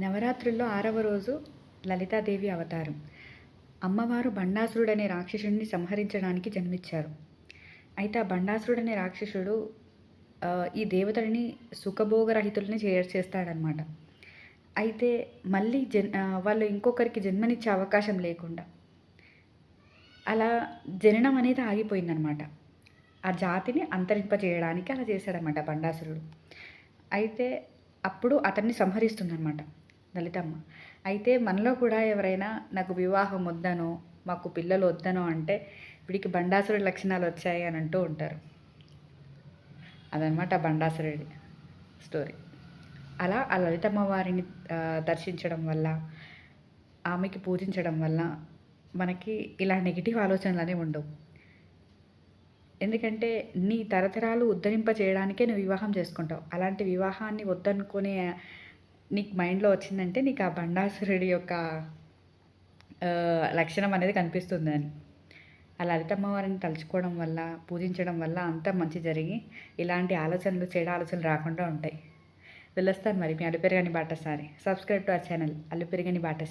నవరాత్రుల్లో 6వ రోజు లలితాదేవి అవతారం. అమ్మవారు బండాసురుడనే రాక్షసుడిని సంహరించడానికి జన్మించారు. అయితే ఆ బండాసురుడనే రాక్షసుడు ఈ దేవతలని సుఖభోగరహితుల్ని చేస్తాడనమాట. అయితే మళ్ళీ వాళ్ళు ఇంకొకరికి జన్మనిచ్చే అవకాశం లేకుండా అలా జననం అనేది ఆగిపోయిందనమాట. ఆ జాతిని అంతరింపజేయడానికి అలా చేశాడనమాట బండాసురుడు. అయితే అప్పుడు అతన్ని సంహరిస్తుందనమాట లలితమ్మ. అయితే మనలో కూడా ఎవరైనా నాకు వివాహం వద్దనో, మాకు పిల్లలు వద్దనో అంటే వీడికి బండాసురుడి లక్షణాలు వచ్చాయి అని అంటూ ఉంటారు. అదనమాట బండాసురుడి స్టోరీ. అలా ఆ లలితమ్మ వారిని దర్శించడం వల్ల, ఆమెకి పూజించడం వల్ల మనకి ఇలా నెగిటివ్ ఆలోచనలు అనేవి ఉండవు. ఎందుకంటే నీ తరతరాలు ఉద్ధరింప చేయడానికే నువ్వు వివాహం చేసుకుంటావు. అలాంటి వివాహాన్ని వద్దనుకునే నీకు మైండ్లో వచ్చిందంటే నీకు ఆ బండాసురుడి యొక్క లక్షణం అనేది కనిపిస్తుందని. ఆ లలితమ్మ వారిని తలుచుకోవడం వల్ల, పూజించడం వల్ల అంతా మంచి జరిగి ఇలాంటి ఆలోచనలు, చెడు ఆలోచనలు రాకుండా ఉంటాయి. వెళ్ళొస్తాను మరి. మీ అలుపెరగని బాటసారి. సబ్స్క్రైబ్ టు అవర్ ఛానల్ అలుపెరగని బాటసారి.